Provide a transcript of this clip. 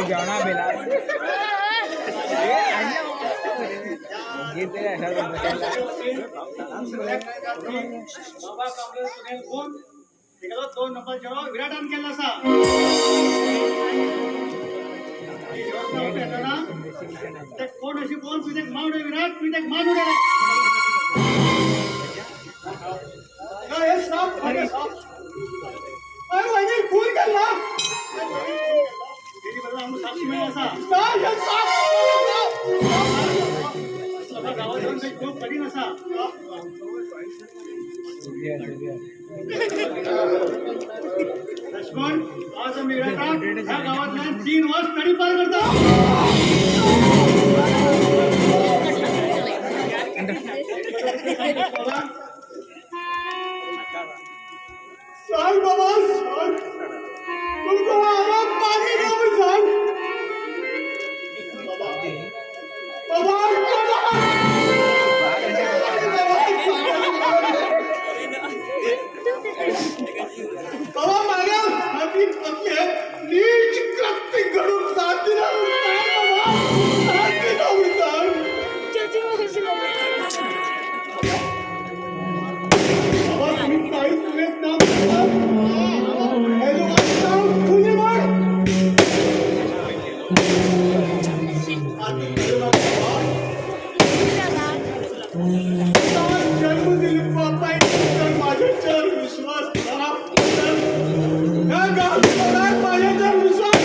जाना बेला गीत ऐसा बाबा कांबळे सुनील कोण तिकडे 2 नंबर जरो विराटान केला असा ते कोण अशी कोण तुझे मावडे विराट तुझे मावडे हे साप अरे साप अरे वहिनी खून केला तेरी बदला आम्ही साक्षी मिळाला असा हे साप गावात जाऊन काही खूप कठीण असा लक्ष्मण आज आम्ही विराटात ह्या गावातल्या 3 वर्ष तडीपार करतो सांग बाबा सांग तुमको आराम पाणी द्या मी सांग बाबा बाबा बाबा मागा आपली आपले नीच कृत्य घडून साथी ना साथी ना सांग बाबा तुम्ही काही तुलेत ना जन्म दिली बापा माझ्यावर विश्वास करा माझ्यावर विश्वास